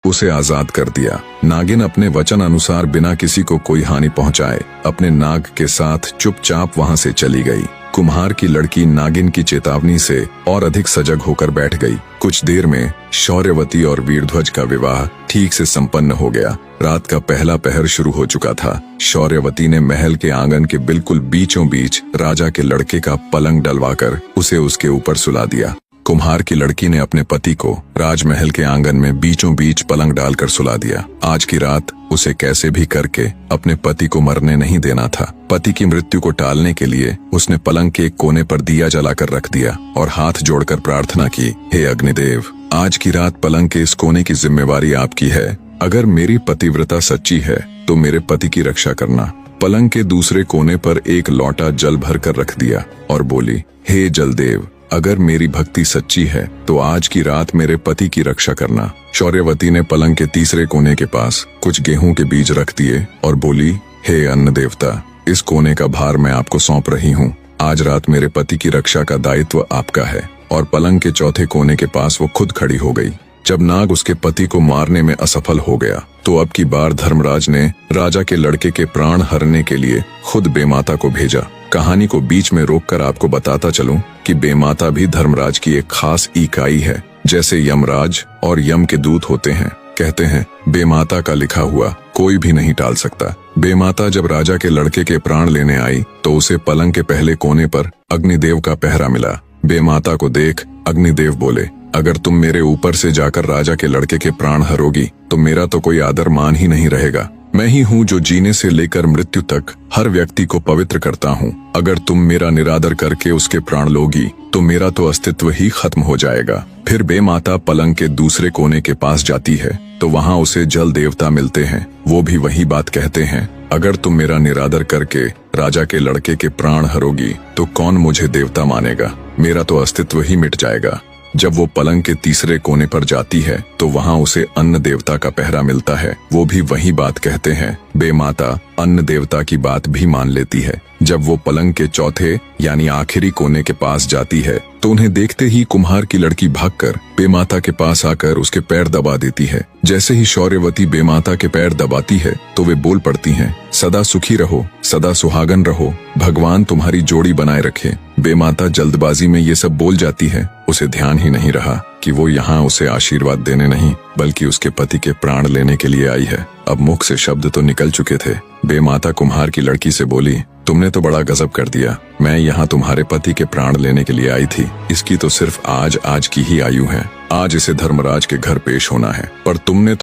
उसे आजाद कर दिया। नागिन अपने वचन अनुसार बिना किसी को कोई हानि पहुंचाए अपने नाग के साथ चुपचाप वहां से चली गई। कुम्हार की लड़की नागिन की चेतावनी से और अधिक सजग होकर बैठ गई। कुछ देर में शौर्यवती और वीरध्वज का विवाह ठीक से संपन्न हो गया। रात का पहला पहर शुरू हो चुका था। शौर्यवती ने महल के आंगन के बिल्कुल बीचों बीच राजा के लड़के का पलंग डलवाकर उसे उसके ऊपर सुला दिया। कुम्हार की लड़की ने अपने पति को राजमहल के आंगन में बीचों बीच पलंग डालकर सुला दिया। आज की रात उसे कैसे भी करके अपने पति को मरने नहीं देना था। पति की मृत्यु को टालने के लिए उसने पलंग के एक कोने पर दिया जलाकर रख दिया और हाथ जोड़कर प्रार्थना की, हे अग्निदेव, आज की रात पलंग के इस कोने की जिम्मेवारी आपकी है। अगर मेरी पतिव्रता सच्ची है तो मेरे पति की रक्षा करना। पलंग के दूसरे कोने पर एक लोटा जल भर कर रख दिया और बोली, हे जलदेव, अगर मेरी भक्ति सच्ची है तो आज की रात मेरे पति की रक्षा करना। शौर्यवती ने पलंग के तीसरे कोने के पास कुछ गेहूं के बीज रख दिए और बोली, हे अन्न देवता, इस कोने का भार मैं आपको सौंप रही हूँ। आज रात मेरे पति की रक्षा का दायित्व आपका है। और पलंग के चौथे कोने के पास वो खुद खड़ी हो गई। जब नाग उसके पति को मारने में असफल हो गया तो अब की बार धर्मराज ने राजा के लड़के के प्राण हरने के लिए खुद बेमाता को भेजा। कहानी को बीच में रोककर आपको बताता चलूं कि बेमाता भी धर्मराज की एक खास इकाई है। जैसे यमराज और यम के दूत होते हैं, कहते हैं बेमाता का लिखा हुआ कोई भी नहीं टाल सकता। बेमाता जब राजा के लड़के के प्राण लेने आई तो उसे पलंग के पहले कोने पर अग्निदेव का पहरा मिला। बेमाता को देख अग्निदेव बोले, अगर तुम मेरे ऊपर से जाकर राजा के लड़के के प्राण हरोगी तो मेरा तो कोई आदर मान ही नहीं रहेगा। मैं ही हूँ जो जीने से लेकर मृत्यु तक हर व्यक्ति को पवित्र करता हूँ। अगर तुम मेरा निरादर करके उसके प्राण लोगी तो मेरा तो अस्तित्व ही खत्म हो जाएगा। फिर बेमाता पलंग के दूसरे कोने के पास जाती है तो वहाँ उसे जल देवता मिलते हैं। वो भी वही बात कहते हैं, अगर तुम मेरा निरादर करके राजा के लड़के के प्राण हरोगी तो कौन मुझे देवता मानेगा, मेरा तो अस्तित्व ही मिट जाएगा। जब वो पलंग के तीसरे कोने पर जाती है तो वहाँ उसे अन्न देवता का पहरा मिलता है। वो भी वही बात कहते हैं। बेमाता अन्न देवता की बात भी मान लेती है। जब वो पलंग के चौथे यानी आखिरी कोने के पास जाती है तो उन्हें देखते ही कुम्हार की लड़की भागकर बेमाता के पास आकर उसके पैर दबा देती है। जैसे ही शौर्यवती बेमाता के पैर दबाती है तो वे बोल पड़ती हैं, सदा सुखी रहो, सदा सुहागन रहो, भगवान तुम्हारी जोड़ी बनाए रखे। बेमाता जल्दबाजी में ये सब बोल जाती है। उसे ध्यान ही नहीं रहा कि वो यहाँ उसे आशीर्वाद देने नहीं बल्कि उसके पति के प्राण लेने के लिए आई है। अब मुख से शब्द तो निकल चुके थे। बेमाता कुम्हार की लड़की से बोली, तुमने तो बड़ा गजब कर दिया। मैं यहाँ तुम्हारे पति के प्राण लेने के लिए आई थी। इसकी तो सिर्फ आज की ही आयु है। आज इसे धर्मराज के घर पेश होना है, पर तुमने